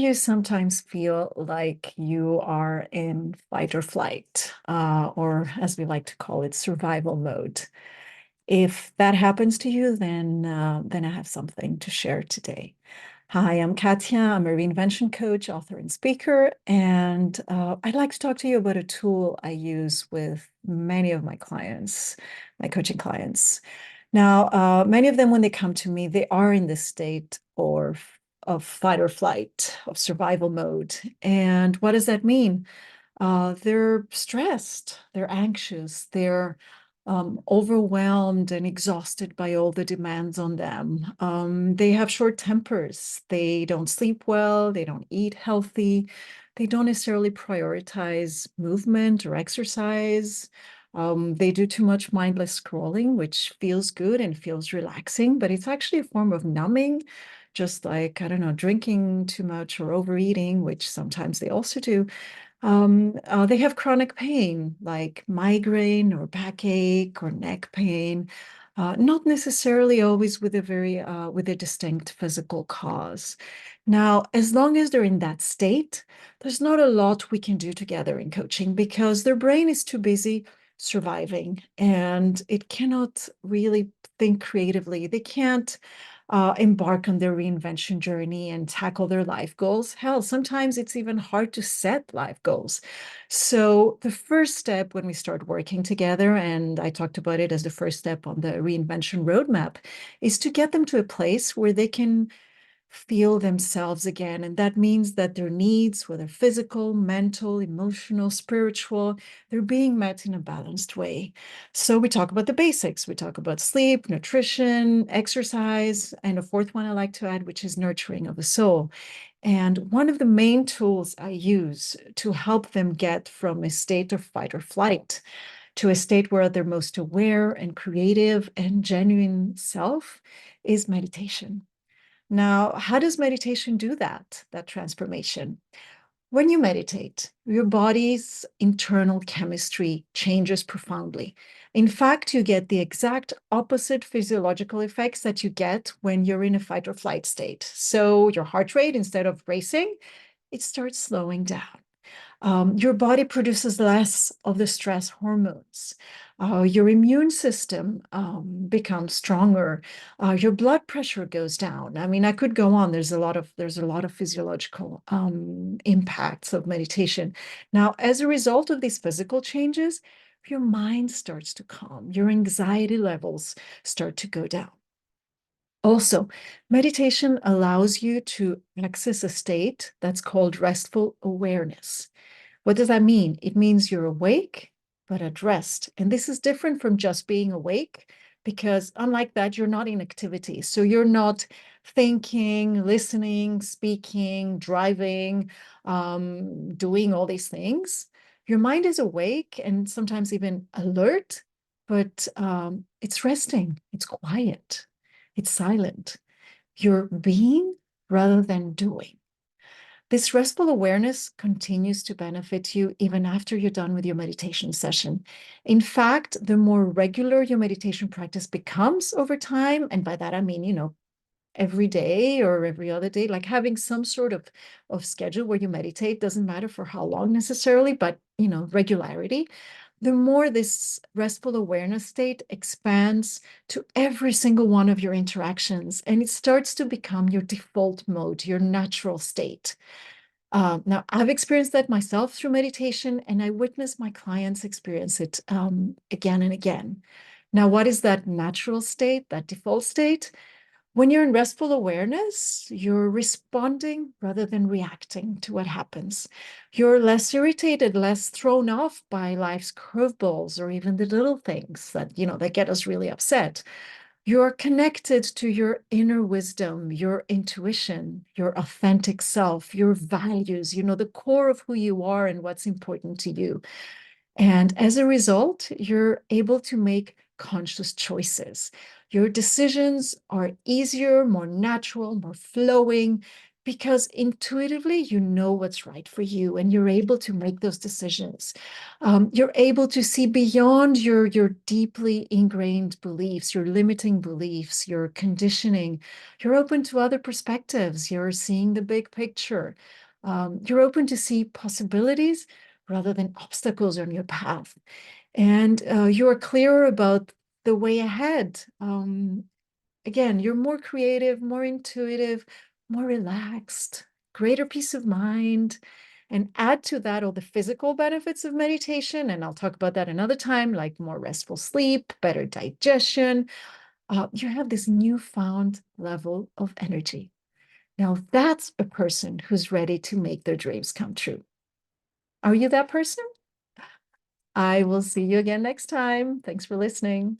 you sometimes feel like you are in fight or flight, or as we like to call it, survival mode? If that happens to you, then I have something to share today. Hi, I'm Katya. I'm a reinvention coach, author, and speaker, and I'd like to talk to you about a tool I use with many of my clients, my coaching clients. Now, many of them, when they come to me, they are in this state or of fight or flight, of survival mode. And what does that mean? They're stressed, they're anxious, they're overwhelmed and exhausted by all the demands on them. They have short tempers, they don't sleep well, they don't eat healthy, they don't necessarily prioritize movement or exercise. They do too much mindless scrolling, which feels good and feels relaxing, but it's actually a form of numbing, just like, I don't know, drinking too much or overeating, which sometimes they also do. They have chronic pain like migraine or backache or neck pain, not necessarily always with with a distinct physical cause. Now, as long as they're in that state, there's not a lot we can do together in coaching because their brain is too busy surviving and it cannot really think creatively. They can't embark on their reinvention journey and tackle their life goals. Hell, sometimes it's even hard to set life goals. So, the first step when we start working together, and I talked about it as the first step on the reinvention roadmap, is to get them to a place where they can feel themselves again. And that means that their needs, whether physical, mental, emotional, spiritual, they're being met in a balanced way. So we talk about the basics. We talk about sleep, nutrition, exercise, and a fourth one I like to add, which is nurturing of the soul. And one of the main tools I use to help them get from a state of fight or flight to a state where they're most aware and creative and genuine self is meditation. Now, how does meditation do that transformation? When you meditate, your body's internal chemistry changes profoundly. In fact, you get the exact opposite physiological effects that you get when you're in a fight or flight state. So your heart rate, instead of racing, it starts slowing down. Your body produces less of the stress hormones. Your immune system becomes stronger. Your blood pressure goes down. I mean, I could go on. There's a lot of physiological impacts of meditation. Now, as a result of these physical changes, your mind starts to calm. Your anxiety levels start to go down. Also, meditation allows you to access a state that's called restful awareness. What does that mean? It means you're awake, but at rest. And this is different from just being awake because, unlike that, you're not in activity. So you're not thinking, listening, speaking, driving, doing all these things. Your mind is awake and sometimes even alert, but it's resting, it's quiet, it's silent. You're being rather than doing. This restful awareness continues to benefit you even after you're done with your meditation session. In fact, the more regular your meditation practice becomes over time, and by that I mean, every day or every other day, like having some sort of schedule where you meditate, doesn't matter for how long necessarily, but regularity, the more this restful awareness state expands to every single one of your interactions, and it starts to become your default mode, your natural state. Now, I've experienced that myself through meditation, and I witness my clients experience it again and again. Now, what is that natural state, that default state? When you're in restful awareness, you're responding rather than reacting to what happens. You're less irritated, less thrown off by life's curveballs or even the little things that get us really upset. You're connected to your inner wisdom, your intuition, your authentic self, your values, the core of who you are and what's important to you. And as a result, you're able to make conscious choices. Your decisions are easier, more natural, more flowing. because intuitively you know what's right for you and you're able to make those decisions. You're able to see beyond your deeply ingrained beliefs, your limiting beliefs, your conditioning. You're open to other perspectives. You're seeing the big picture. You're open to see possibilities rather than obstacles on your path. And you're clearer about the way ahead. Again, you're more creative, more intuitive, more relaxed, greater peace of mind. And add to that all the physical benefits of meditation. And I'll talk about that another time, like more restful sleep, better digestion. You have this newfound level of energy. Now, that's a person who's ready to make their dreams come true. Are you that person? I will see you again next time. Thanks for listening.